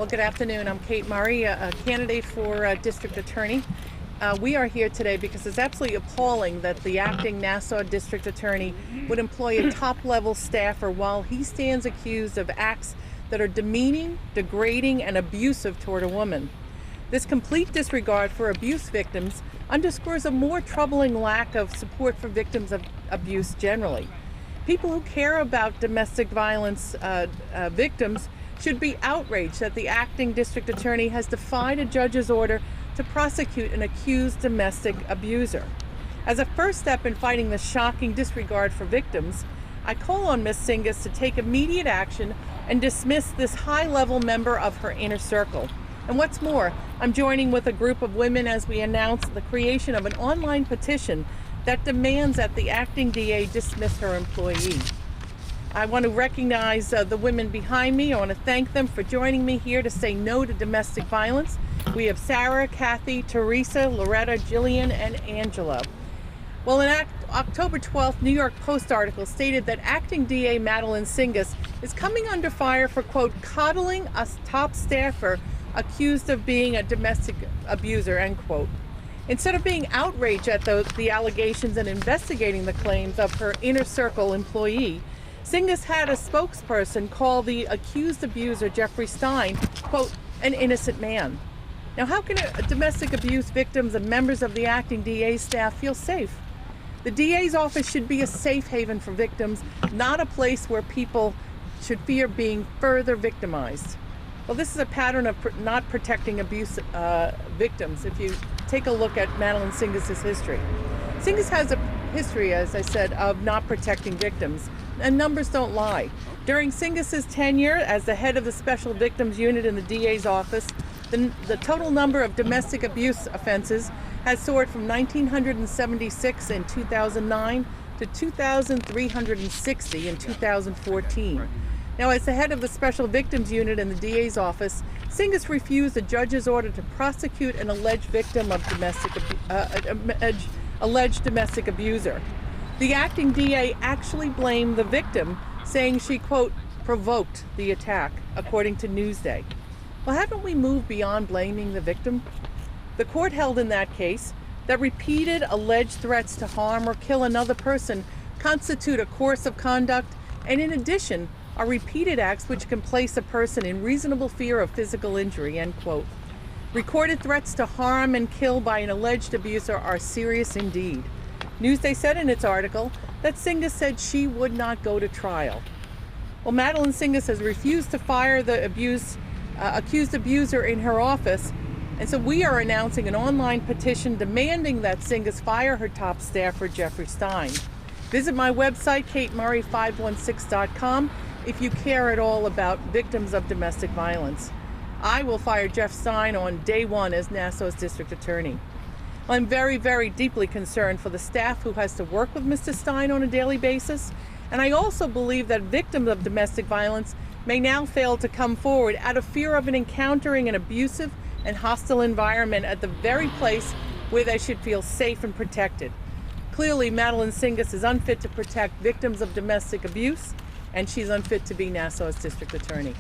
Well, good afternoon. I'm Kate Murray, a candidate for District Attorney. We are here today because it's absolutely appalling that the acting Nassau District Attorney would employ a top-level staffer while he stands accused of acts that are demeaning, degrading, and abusive toward a woman. This complete disregard for abuse victims underscores a more troubling lack of support for victims of abuse generally. People who care about domestic violence victims should be outraged that the acting district attorney has defied a judge's order to prosecute an accused domestic abuser. As a first step in fighting the shocking disregard for victims, I call on Ms. Singas to take immediate action and dismiss this high-level member of her inner circle. And what's more, I'm joining with a group of women as we announce the creation of an online petition that demands that the acting DA dismiss her employee. I want to recognize the women behind me. I want to thank them for joining me here to say no to domestic violence. We have Sarah, Kathy, Teresa, Loretta, Jillian, and Angela. Well, an October 12th New York Post article stated that acting DA Madeline Singas is coming under fire for, quote, coddling a top staffer accused of being a domestic abuser, end quote. Instead of being outraged at the allegations and investigating the claims of her inner circle employee, Singas had a spokesperson call the accused abuser, Jeffrey Stein, quote, an innocent man. Now, how can domestic abuse victims and members of the acting DA's staff feel safe? The DA's office should be a safe haven for victims, not a place where people should fear being further victimized. Well, this is a pattern of not protecting abuse victims. If you take a look at Madeline Singas' history. Singas has a history, as I said, of not protecting victims, and numbers don't lie. During Singas' tenure as the head of the Special Victims Unit in the DA's office, the total number of domestic abuse offenses has soared from 1,976 in 2009 to 2,360 in 2014. Now, as the head of the Special Victims Unit in the DA's office, Singas refused a judge's order to prosecute an alleged victim of alleged domestic abuser. The acting DA actually blamed the victim, saying she, quote, provoked the attack, according to Newsday. Well, haven't we moved beyond blaming the victim? The court held in that case that repeated alleged threats to harm or kill another person constitute a course of conduct, and in addition, are repeated acts which can place a person in reasonable fear of physical injury, end quote. Recorded threats to harm and kill by an alleged abuser are serious indeed. Newsday said in its article that Singas said she would not go to trial. Well, Madeline Singas has refused to fire the accused abuser in her office, and so we are announcing an online petition demanding that Singas fire her top staffer, Jeffrey Stein. Visit my website, katemurray516.com, if you care at all about victims of domestic violence. I will fire Jeff Stein on day one as Nassau's district attorney. I'm very, very deeply concerned for the staff who has to work with Mr. Stein on a daily basis, and I also believe that victims of domestic violence may now fail to come forward out of fear of encountering an abusive and hostile environment at the very place where they should feel safe and protected. Clearly, Madeline Singas is unfit to protect victims of domestic abuse, and she's unfit to be Nassau's district attorney.